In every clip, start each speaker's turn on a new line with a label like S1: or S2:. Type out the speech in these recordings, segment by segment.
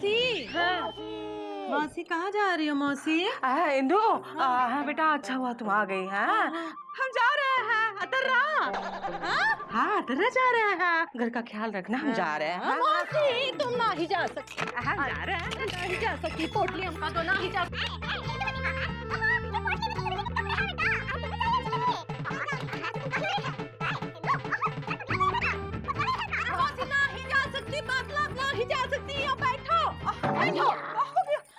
S1: मौसी।
S2: हाँ।
S1: मौसी कहाँ जा रही हो मौसी?
S2: इंदु, हाँ बेटा, अच्छा हुआ तुम आ गई। हाँ, हम जा रहे हैं अतर्रा। हाँ, अतर्रा जा रहे हैं। घर का ख्याल रखना, हम जा रहे हैं।
S1: मौसी तुम ना ही जा सकती।
S2: हम जा रहे हैं।
S1: नहीं जा सकती, पोटली हमका तो ना ही जा मौसी ना ही जा सकती, मतलब ना ही जा सकती। यहाँ बैठो बैठो।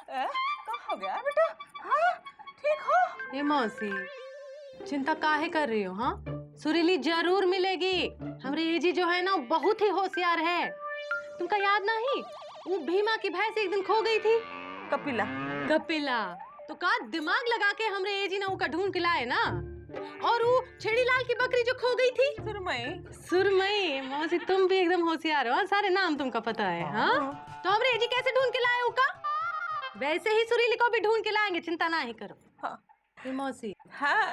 S2: कहाँ हो गया बेटा? हाँ, ठीक हो?
S1: ये मौसी चिंता काहे कर रही हो? हाँ, सुरीली जरूर मिलेगी। हमारी एजी जो है ना बहुत ही होशियार है। तुमका याद नहीं, वो भीमा की भैंस एक दिन खो गई थी।
S2: कपिला।
S1: कपिला तो का दिमाग लगा के हमरे एजी ने उसका ढूंढ के लाए ना। और वो छेड़ी लाल की बकरी जो खो गई थी,
S2: सुरमई।
S1: सुरमई। मौसी तुम भी एकदम होशियार हो, सारे नाम तुमका पता है। हाँ, तो हमरे एजी कैसे ढूंढ के लाए उका, वैसे ही सुरीली को भी ढूंढ के लाएंगे, चिंता ना ही करो।
S2: हाँ।
S1: मौसी
S2: हाँ,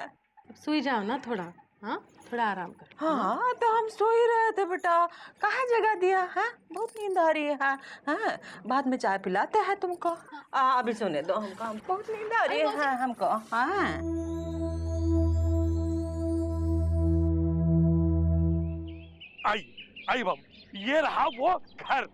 S1: अब सोई जाओ ना थोड़ा। हाँ, थोड़ा आराम करो।
S2: हाँ, तो हम सो ही रहे थे बेटा, कहाँ जगह दिया? हाँ, बहुत नींद आ रही है। हाँ, हाँ, बाद में चाय पिलाते हैं तुमको। अभी सोने दो हमको, बहुत नींद आ रही है हमको। हाँ,
S3: आई बाबू, ये रहा वो घर।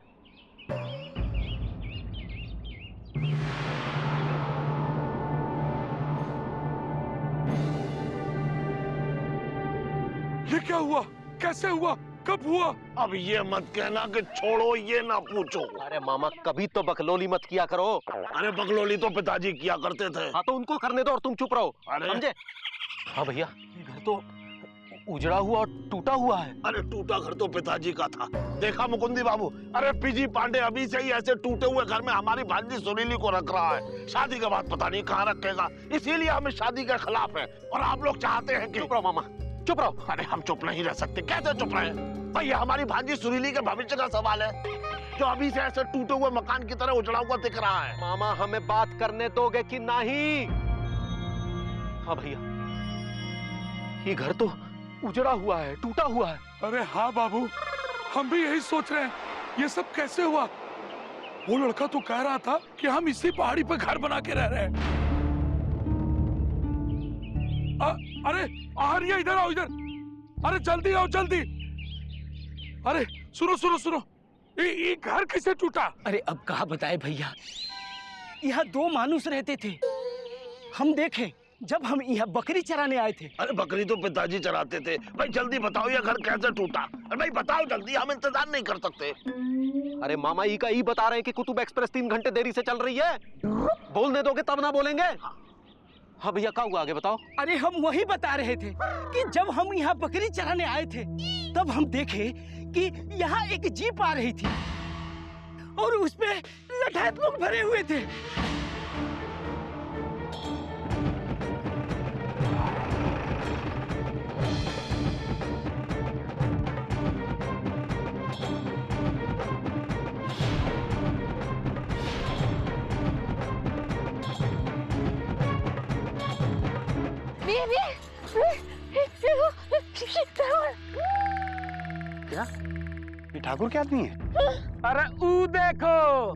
S3: ये क्या हुआ? कैसे हुआ? कब हुआ?
S4: अब ये मत कहना कि छोड़ो, ये ना पूछो।
S5: अरे मामा, कभी तो बकलोली मत किया करो।
S4: अरे बकलोली तो पिताजी किया करते थे।
S5: हाँ, तो उनको करने दो और तुम चुप रहो,
S4: अरे
S5: समझे? हाँ भैया, ये घर तो उजड़ा हुआ और टूटा हुआ है।
S4: अरे टूटा घर तो पिताजी का था, देखा मुकुंदी बाबू? अरे पीजी पांडे अभी से ही ऐसे टूटे हुए घर में हमारी भांजी सुरीली को रख रहा है। शादी के बाद पता नहीं कहाँ रखेगा, इसीलिए हम इस शादी के खिलाफ हैं। और आप लोग चाहते हैं कि
S5: चुप रहो मामा, चुप रहो।
S4: अरे हम चुप नहीं रह सकते, कैसे चुप रहे? भाई ये हमारी भांजी सुरीली के भविष्य का सवाल है, जो अभी से ऐसे टूटे हुए मकान की तरह उजड़ा हुआ दिख रहा है।
S5: मामा, हमें बात करने दोगे कि नहीं? हाँ भैया, ये घर तो उजड़ा हुआ है, टूटा हुआ है।
S3: अरे हाँ बाबू, हम भी यही सोच रहे हैं, ये सब कैसे हुआ? वो लड़का तो कह रहा था कि हम इसी पहाड़ी पे घर बना के रह रहे हैं। अरे आ रही है, इधर आओ इधर। अरे जल्दी आओ जल्दी। अरे सुनो सुनो सुनो, ये घर कैसे टूटा?
S6: अरे अब कहा बताए भैया, यहाँ दो मानुस रहते थे। हम देखे जब हम यहाँ बकरी चराने आए थे।
S4: अरे बकरी तो पिताजी चराते थे। भाई जल्दी बताओ ये घर कैसे टूटा? अरे भाई बताओ जल्दी, हम इंतजार नहीं कर सकते।
S5: अरे मामा, ई का ई बता रहे हैं कि कुतुब एक्सप्रेस 3 घंटे देरी से चल रही है। बोलने दोगे तब ना बोलेंगे। हाँ भैया, क्या हुआ आगे बताओ।
S6: अरे हम वही बता रहे थे कि जब हम यहाँ बकरी चराने आए थे, तब हम देखे कि यहाँ एक जीप आ रही थी और उसपे लठैत लोग भरे हुए थे। क्या ये ठाकुर के आदमी है?
S7: अरे ऊ देखो,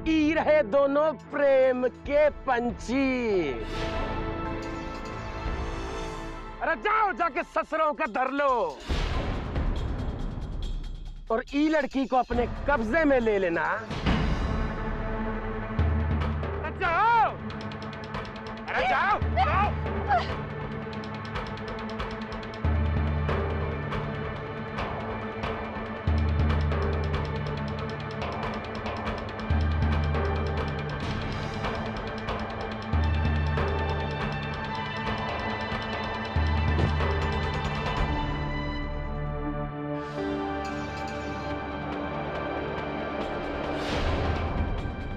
S7: ई रहे दोनों प्रेम के पंछी। अरे जाओ जाके ससुरों का धर लो और ई लड़की को अपने कब्जे में ले लेना। अरे जाओ, अरे जाओ, जाओ।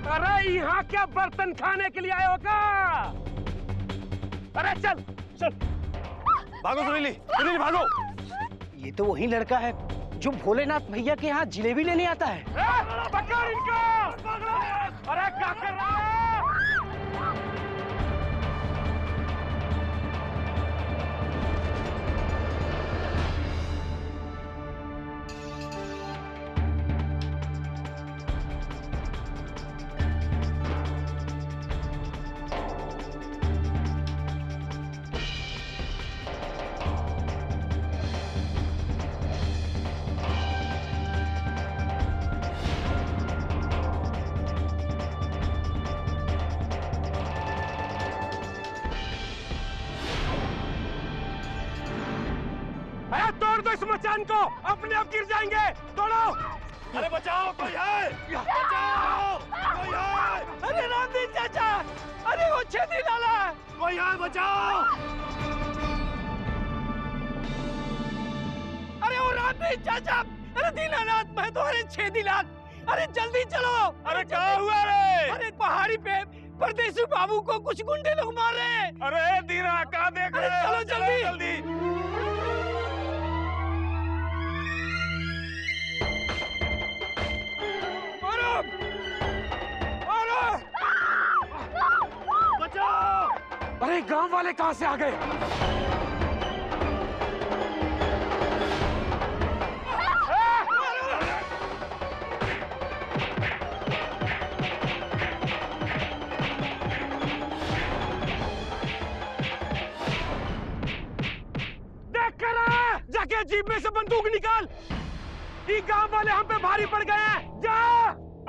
S7: अरे यहाँ क्या बर्तन खाने के लिए आए हो का? अरे चल चल,
S5: भागो सुरीली, सुरीली भागो।
S6: ये तो वही लड़का है जो भोलेनाथ भैया के यहाँ जिलेबी लेने आता है।
S7: पकड़ इनको! अरे क्या कर रहा है? कर दो इस मचान को, अपने आप गिर जाएंगे। तोड़ो।
S4: अरे बचाओ, कोई है? बचाओ, कोई है?
S6: अरे रामदीन चाचा, अरे वो छेदी लाला,
S4: कोई है? बचाओ।
S6: अरे वो रामदीन चाचा, अरे दीनानाथ मैं तो, अरे छेदी लाल, अरे जल्दी चलो।
S7: अरे क्या हुआ रे?
S6: अरे पहाड़ी पे परदेसी बाबू को कुछ गुंडे लोग मार रहे हैं।
S7: अरे दीना कहाँ देख
S6: अरे
S7: रहे हो?
S6: चलो जल्दी।
S7: जल्दी।
S4: बचाओ।
S7: अरे गांव वाले कहाँ से आ गए? देख कर आ! जाके जीप में से बंदूक निकाल। ये गांव वाले हम पे भारी पड़ गए हैं। जा!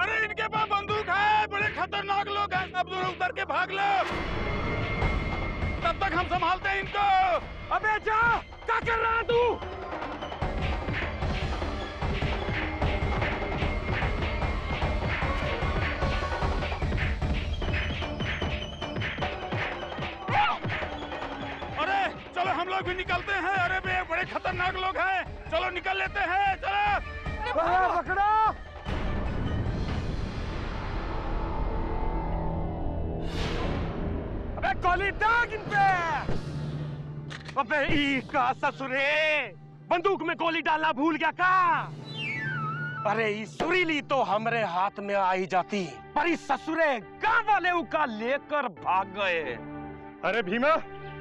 S4: अरे इनके पास बंदूक है, बड़े खतरनाक लोग हैं। अब दोनों उतर के भाग लो, तब तक हम संभालते हैं इनको।
S7: अबे जा! क्या कर रहा है तू?
S4: अरे चलो हम लोग भी निकलते हैं। अरे बे बड़े खतरनाक लोग हैं, चलो निकल लेते हैं। चलो
S7: पकड़ो। अबे गोली दाग इन पे। अबे ई का ससुरे, बंदूक में गोली डालना भूल गया का? अरे ई सुरीली तो हमरे हाथ में आई जाती, पर ई ससुरे गांव वाले उका लेकर भाग गए।
S8: अरे भीमा,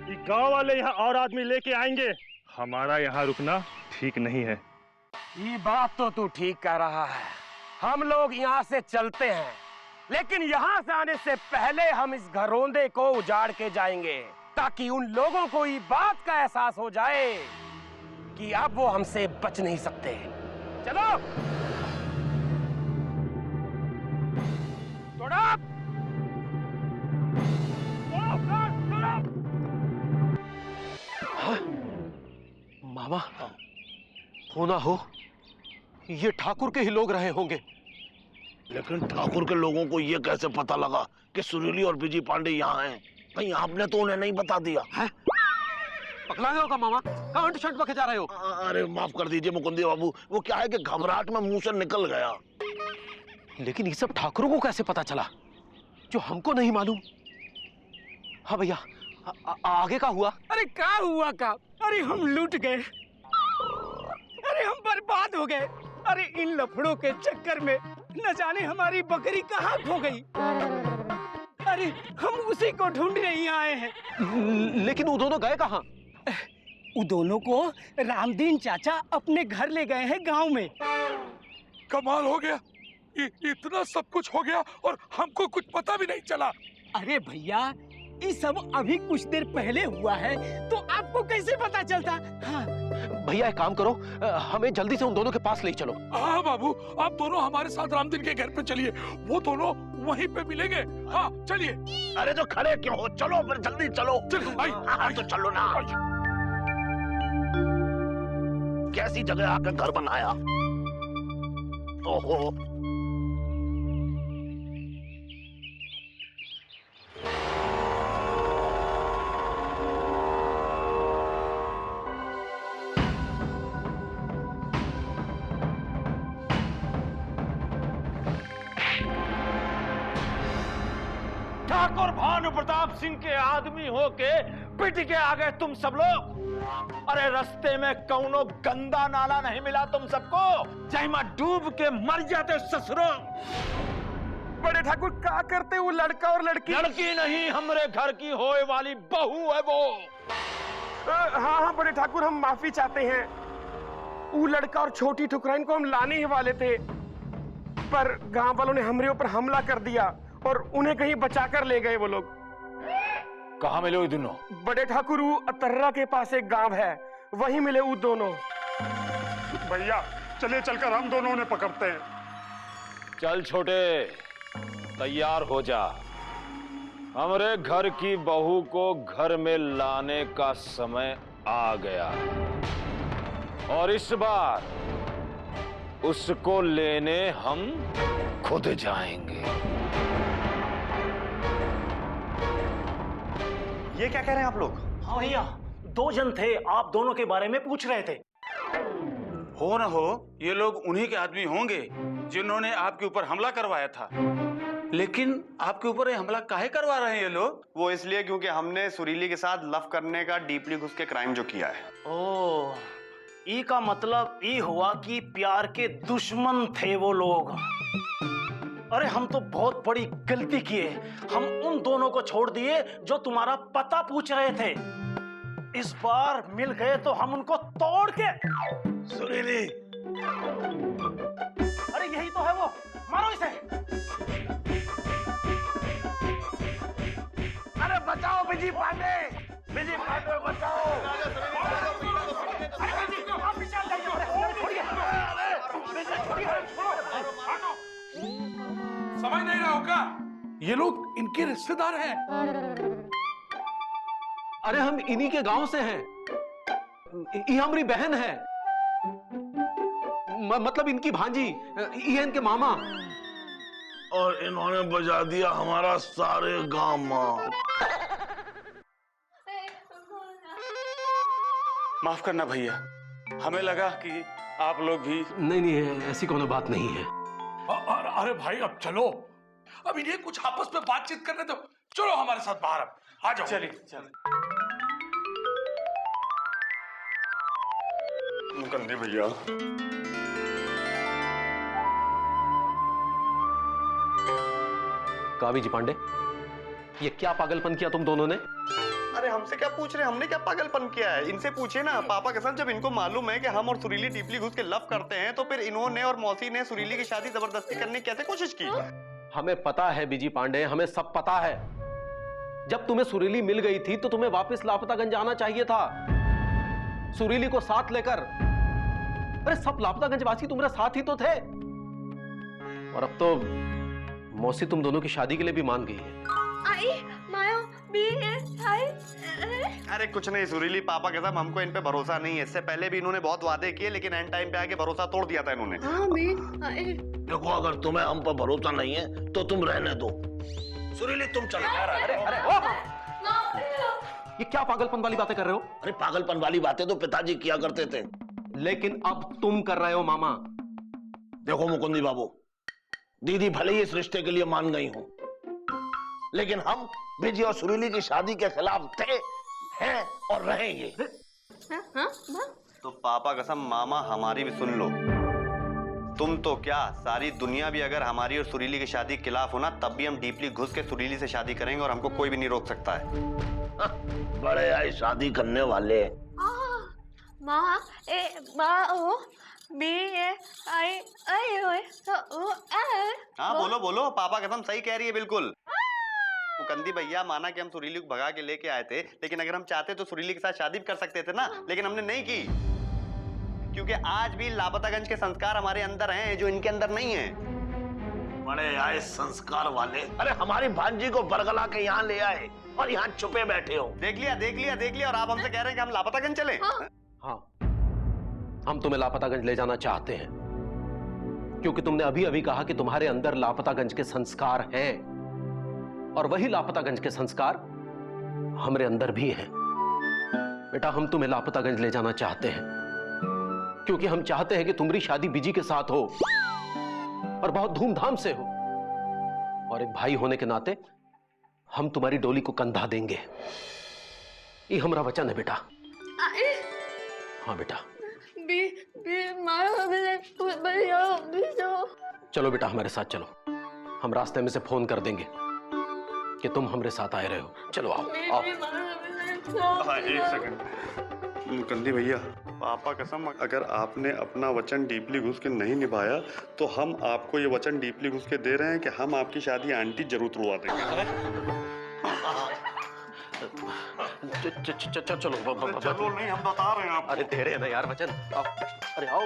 S8: ये गांव वाले यहाँ और आदमी लेके आएंगे, हमारा यहाँ रुकना ठीक नहीं है।
S7: ये बात तो तू ठीक कह रहा है। हम लोग यहाँ से चलते हैं, लेकिन यहाँ से आने से पहले हम इस घरौंदे को उजाड़ के जाएंगे, ताकि उन लोगों को ये बात का एहसास हो जाए कि अब वो हमसे बच नहीं सकते। चलो। तोड़ा।
S5: मामा, होना हो ये ठाकुर के ही लोग रहे होंगे।
S4: लेकिन ठाकुर के लोगों को ये कैसे पता लगा कि सुरीली और बिजी पांडे यहाँ हैं? कहीं आपने तो उन्हें नहीं बता दिया है?
S5: पकड़ा गया होगा मामा, कहाँ शर्ट पके जा रहे हो?
S4: अरे माफ कर दीजिए मुकुंदी बाबू, वो क्या है कि घबराहट में मुंह से निकल गया।
S5: लेकिन ये सब ठाकुरों को कैसे पता चला जो हमको नहीं मालूम? हाँ भैया, आगे का हुआ?
S6: अरे क्या हुआ का? अरे हम लूट गए, अरे हम बर्बाद हो गए। अरे इन लफड़ों के चक्कर में न जाने हमारी बकरी कहाँ खो गई। अरे हम उसी को ढूंढने ही आए हैं।
S5: लेकिन वो दोनों गए कहाँ?
S6: वो दोनों को रामदीन चाचा अपने घर ले गए हैं गांव में।
S3: कमाल हो गया, इतना सब कुछ हो गया और हमको कुछ पता भी नहीं चला।
S6: अरे भैया, ये सब अभी कुछ देर पहले हुआ है, तो आपको कैसे पता चलता? हाँ।
S5: भैया एक काम करो, हमें जल्दी से उन दोनों के पास ले चलो।
S3: हाँ बाबू, आप दोनों हमारे साथ रामदीन के घर पे चलिए, वो दोनों वहीं पे मिलेंगे। हाँ चलिए।
S4: अरे तो खड़े क्यों हो, चलो फिर जल्दी चलो।
S3: चलो भाई।
S4: हाँ तो चलो ना। कैसी जगह आकर घर बनाया। ओहो,
S7: ठाकुर भानु प्रताप सिंह के आदमी होके पिट के आ गए तुम सब लोग। अरे रास्ते में कौनो गंदा नाला नहीं मिला तुम सबको, जहाँ डूब के मर जाते ससुरों। बड़े ठाकुर क्या करते, वो लड़का और लड़की? लड़की नहीं, हमरे घर की होए वाली बहू है वो। हाँ हाँ बड़े ठाकुर, हम माफी चाहते हैं। वो लड़का और छोटी ठुकराइन को हम लाने ही वाले थे, पर गांव वालों ने हमरे ऊपर हमला कर दिया और उन्हें कहीं बचाकर ले गए वो लोग।
S4: कहाँ मिले वो दोनों?
S7: बड़े ठाकुर, वो अतर्रा के पास एक गांव है, वहीं मिले वो दोनों।
S8: भैया चलिए, चलकर हम दोनों ने पकड़ते हैं।
S9: चल छोटे, तैयार हो जा, हमरे घर की बहू को घर में लाने का समय आ गया। और इस बार उसको लेने हम खुद जाएंगे।
S10: ये क्या कह रहे हैं आप लोग?
S6: हाँ भैया, 2 जन थे, आप दोनों के बारे में पूछ रहे थे।
S11: हो न हो ये लोग उन्हीं के आदमी होंगे जिन्होंने आपके ऊपर हमला करवाया था। लेकिन आपके ऊपर ये हमला काहे करवा रहे हैं ये लोग?
S10: वो इसलिए क्योंकि हमने सुरीली के साथ लव करने का डीपली घुस के क्राइम जो किया है।
S6: ओ, ई का मतलब ई हुआ कि प्यार के दुश्मन थे वो लोग। अरे हम तो बहुत बड़ी गलती किए, हम उन दोनों को छोड़ दिए जो तुम्हारा पता पूछ रहे थे। इस बार मिल गए तो हम उनको तोड़ के।
S4: सुरीली,
S6: अरे यही तो है वो, मारो इसे।
S4: अरे बचाओ बिजी पांडे, बिजी पांडे बचाओ।
S3: समझ नहीं रहा हो क्या? ये लोग इनके रिश्तेदार हैं।
S5: अरे हम इन्हीं के गांव से हैं। ये हमारी बहन है, मतलब इनकी भांजी, ये इनके मामा।
S4: और इन्होंने बजा दिया हमारा सारे गांव मां।
S11: माफ करना भैया, हमें लगा कि आप लोग भी।
S5: नहीं, ऐसी कोनो बात नहीं है।
S3: अरे भाई अब चलो, अब इन्हें कुछ आपस में बातचीत करने दो। चलो हमारे साथ बाहर, अब आ जाओ।
S11: चलिए।
S10: मुकंदी भैया,
S5: कावी जी पांडे, ये क्या पागलपन किया तुम दोनों ने?
S10: अरे हमसे क्या पूछ रहे हैं? हमने क्या पागलपन किया है? इनसे पूछिए ना। पापा कसम, जब इनको मालूम है कि हम और सुरीली डीपली घुस के लव करते हैं तो फिर इन्होंने और मौसी ने सुरीली की शादी जबरदस्ती करने की कैसे कोशिश की?
S5: हमें पता है बीजी पांडे, हमें सब पता है। जब तुम्हें सुरीली मिल गई थी तो तुम्हें वापस लापतागंज आना चाहिए था, सुरीली को साथ लेकर। अरे सब लापतागंज वासी तुम्हारे साथ ही तो थे। और अब तो मौसी तुम दोनों की शादी के लिए भी मान गई है।
S10: अरे कुछ नहीं सुरीली, पापा के साथ हमको इन पे भरोसा नहीं है। इससे पहले भी इन्होंने बहुत वादे किए, लेकिन एंड टाइम पे आके भरोसा तोड़ दिया था इन्होंने।
S4: देखो, अगर तुम्हें हम पर भरोसा नहीं है तो तुम रहने दो। सुरीली तुम चलो।
S5: अरे ये क्या पागलपन वाली बातें कर रहे हो?
S4: अरे पागलपन वाली बातें तो पिताजी किया करते थे,
S5: लेकिन अब तुम कर रहे हो मामा।
S4: देखो मुकुंदी बाबू, दीदी भले ही इस रिश्ते के लिए मान गई हो, लेकिन हम बिजी और सुरीली की शादी के खिलाफ थे, हैं और रहेंगे।
S10: तो पापा कसम मामा, हमारी भी सुन लो। तुम तो क्या, सारी दुनिया भी अगर हमारी और सुरीली की शादी के खिलाफ हो ना, तब भी हम डीपली घुस के सुरीली से शादी करेंगे और हमको कोई भी नहीं रोक सकता है।
S4: बड़े आए शादी करने वाले।
S10: हाँ बोलो बोलो, पापा कसम सही कह रही है बिल्कुल। मुकंदी भैया, माना कि हम सुरीली को भगा के लेके आए थे, लेकिन अगर हम चाहते तो सुरीली के साथ शादी भी कर सकते थे ना, लेकिन हमने नहीं की। क्योंकि आज भी लापतागंज के संस्कार हमारे अंदर हैं जो इनके अंदर नहीं है।
S4: बड़े आए संस्कार वाले। अरे हमारी भांजी को बरगला के यहाँ ले आए और यहाँ छुपे बैठे हो।
S10: देख लिया और आप हमसे कह रहे हैं कि हम लापतागंज चले?
S5: हाँ, हम तुम्हें लापतागंज ले जाना चाहते हैं, क्योंकि तुमने अभी अभी कहा कि तुम्हारे अंदर लापतागंज के संस्कार हैं, और वही लापतागंज के संस्कार हमारे अंदर भी हैं। बेटा, हम तुम्हें लापतागंज ले जाना चाहते हैं क्योंकि हम चाहते हैं कि तुम्हारी शादी बिजी के साथ हो और बहुत धूमधाम से हो, और एक भाई होने के नाते हम तुम्हारी डोली को कंधा देंगे। ये हमारा वचन है बेटा। हाँ बेटा। चलो बेटा, हमारे साथ चलो। हम रास्ते में से फोन कर देंगे कि तुम हमारे साथ आए रहे हो। चलो आओ आओ।
S10: हाँ, एक सेकंड। मुकंदी भैया, पापा कसम, अगर आपने अपना वचन डीपली घुस के नहीं निभाया तो हम आपको ये वचन डीपली घुस के दे रहे हैं कि हम आपकी शादी आंटी जरूर तुड़वा देंगे।
S5: चलो
S10: चलो नहीं, हम बता रहे हैं आपको।
S5: अरे दे रहे हैं ना यार वचन। आओ, अरे आओ।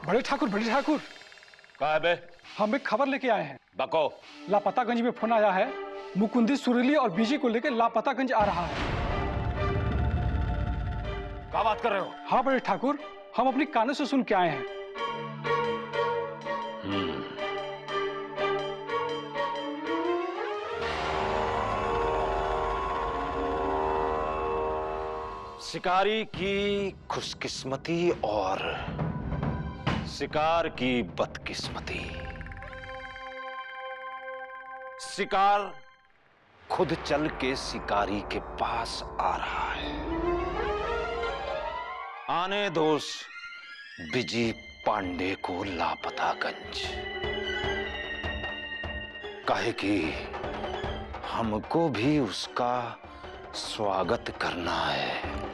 S3: बड़े ठाकुर
S9: कहाँ है बे?
S3: हम एक खबर लेके आए हैं।
S9: बको।
S6: लापतागंज में फोन आया है, मुकुंदी, सुरीली और बीजी को लेकर लापतागंज आ रहा है।
S9: क्या बात कर रहे हो?
S6: हाँ बड़े ठाकुर, हम अपनी कानों से सुन के आए हैं।
S9: शिकारी की खुशकिस्मती और शिकार की बदकिस्मती। शिकार खुद चल के शिकारी के पास आ रहा है। आने दोष बिजी पांडे को लापतागंज, काहे कि हमको भी उसका स्वागत करना है।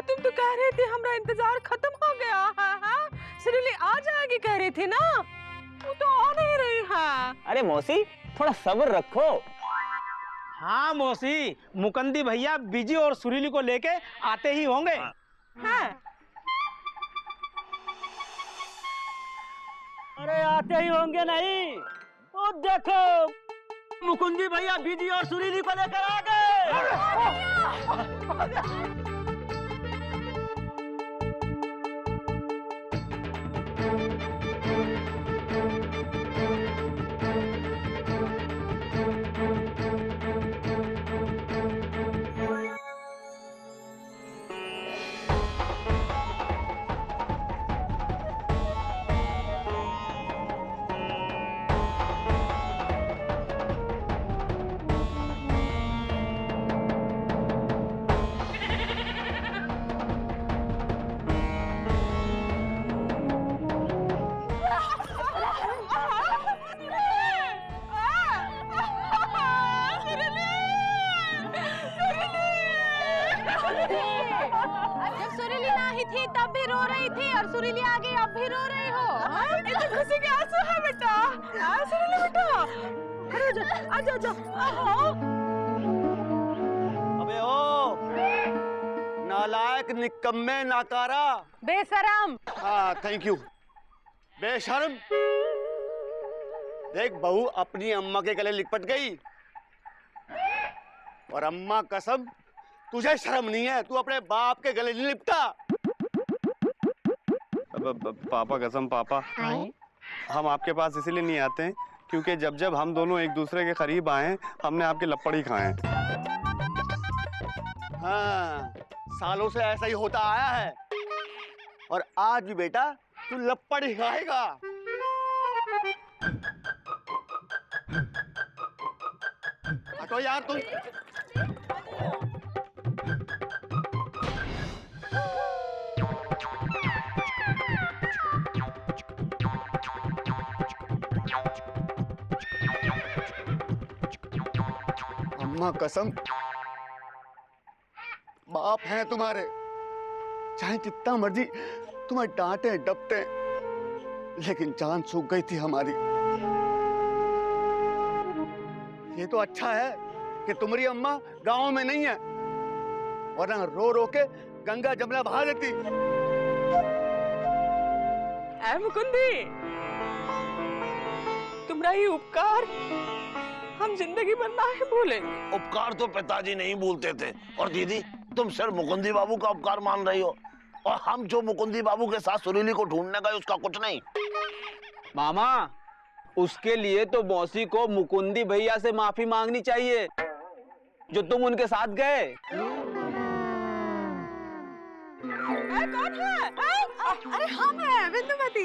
S2: तुम तो कह रहे थे हमारा इंतजार खत्म हो गया है। सुरीली आ जाएगी कह रही थी ना, वो तो आ नहीं रही है।
S12: अरे मौसी थोड़ा सब्र रखो।
S6: हाँ मौसी, मुकुंदी भैया बीजी और सुरीली को लेके आते ही होंगे।
S2: हाँ।
S12: अरे आते ही होंगे नहीं, वो देखो मुकुंदी भैया बीजी और सुरीली को लेकर आ गए।
S1: जब सुरीली नहीं थी तब भी रो रही थी और सुरीली आ गई अब भी रो रही हो।
S2: ये तो खुशी के आंसू है बेटा। सुरीली बेटा, आजा आजा।
S10: अबे ओ नालायक, निकम्मे, नाकारा,
S1: बेशरम।
S10: हाँ थैंक यू। बेशर्म। देख बहू अपनी अम्मा के गले लिपट गई, और अम्मा कसम तुझे शर्म नहीं है, तू अपने बाप के गले नहीं लिपटा। पापा कसम पापा, हम आपके पास इसीलिए नहीं आते हैं क्योंकि जब जब हम दोनों एक दूसरे के करीब आए हमने आपके लपड़ ही खाए। हाँ सालों से ऐसा ही होता आया है, और आज भी बेटा तू लपड़ ही खाएगा। हटो यार तुम। अम्मा कसम बाप हैं तुम्हारे, चाहे जितना मर्जी तुम्हें डांटे डपटे, लेकिन जान सूख गई थी हमारी। ये तो अच्छा है कि तुम्हारी अम्मा गांव में नहीं है, वरना रो रो के गंगा जमुना बहा देती।
S2: ऐ मुकुंदी, तुम्हारा ये उपकार हम जिंदगी भर नहीं भूलेंगे।
S4: उपकार तो पिताजी नहीं भूलते थे, और दीदी तुम सिर्फ मुकुंदी बाबू का उपकार मान रही हो, और हम जो मुकुंदी बाबू के साथ सुरीली को ढूंढने गए उसका कुछ नहीं।
S12: मामा उसके लिए तो मौसी को मुकुंदी भैया से माफी मांगनी चाहिए जो तुम उनके साथ गए।
S2: कौन है?
S1: अरे हम हैं बिंदुमती।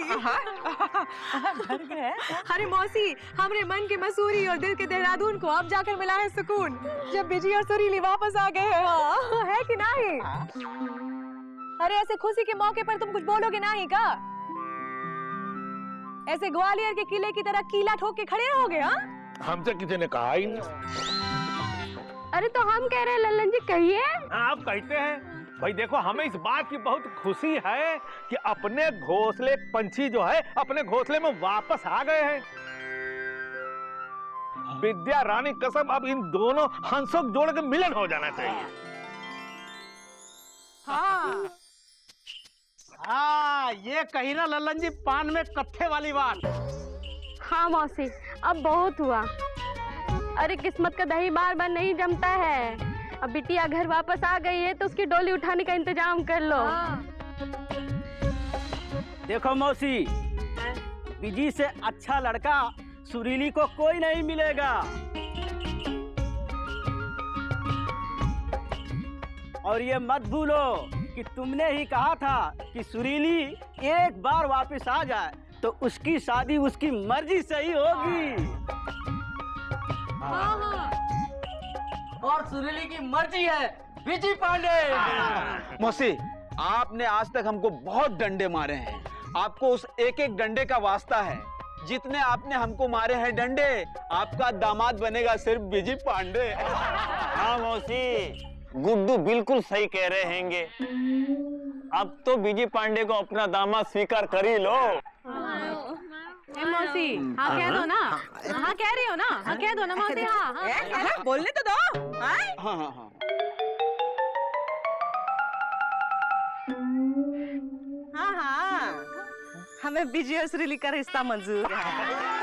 S2: डर गए?
S1: अरे मौसी, हमरे मन के मसूरी और दिल के देहरादून को अब जाकर मिला है सुकून, जब बिजी और सुरीली वापस आ गए हैं। हाँ है कि नहीं? अरे ऐसे खुशी के मौके पर तुम कुछ बोलोगे नहीं का? ऐसे ग्वालियर के किले की तरह कीला ठोक के खड़े रहोगे? हाँ
S4: हमसे किसी ने कहा ही नहीं।
S1: अरे तो हम कह रहे हैं लल्लन जी, कहिए।
S7: आप कहते हैं भाई, देखो हमें इस बात की बहुत खुशी है कि अपने घोंसले पंछी जो है अपने घोंसले में वापस आ गए हैं।
S4: विद्या रानी कसम अब इन दोनों हंसों को जोड़ के मिलन हो जाना चाहिए।
S6: हाँ हाँ, ये कही ना लल्लन जी पान में कत्थे वाली बात।
S13: हाँ मौसी, अब बहुत हुआ। अरे किस्मत का दही बार बार नहीं जमता है। अब बिटिया घर वापस आ गई है तो उसकी डोली उठाने का इंतजाम कर लो।
S6: देखो मौसी, बिजी से अच्छा लड़का सुरीली को कोई नहीं मिलेगा। और ये मत भूलो कि तुमने ही कहा था कि सुरीली एक बार वापस आ जाए तो उसकी शादी उसकी मर्जी से ही होगी। और सुरीली की मर्जी है बिजी पांडे।
S12: मौसी, आपने आज तक हमको बहुत डंडे मारे हैं। आपको उस एक एक डंडे का वास्ता है। जितने आपने हमको मारे हैं डंडे, आपका दामाद बनेगा सिर्फ बिजी पांडे।
S7: हाँ मौसी, गुड्डू बिल्कुल सही कह रहे हैंगे। अब तो बीजी पांडे को अपना दामाद स्वीकार कर ही लो।
S1: मौसी हाँ कह दो ना। हाँ कह रही हो ना। हाँ कह दो ना मौसी। हाँ हाँ
S2: बोलने तो दो।
S12: हाँ हाँ हाँ
S2: हाँ हाँ, हमें बिजी और सुरीली का रिश्ता मंजूर है।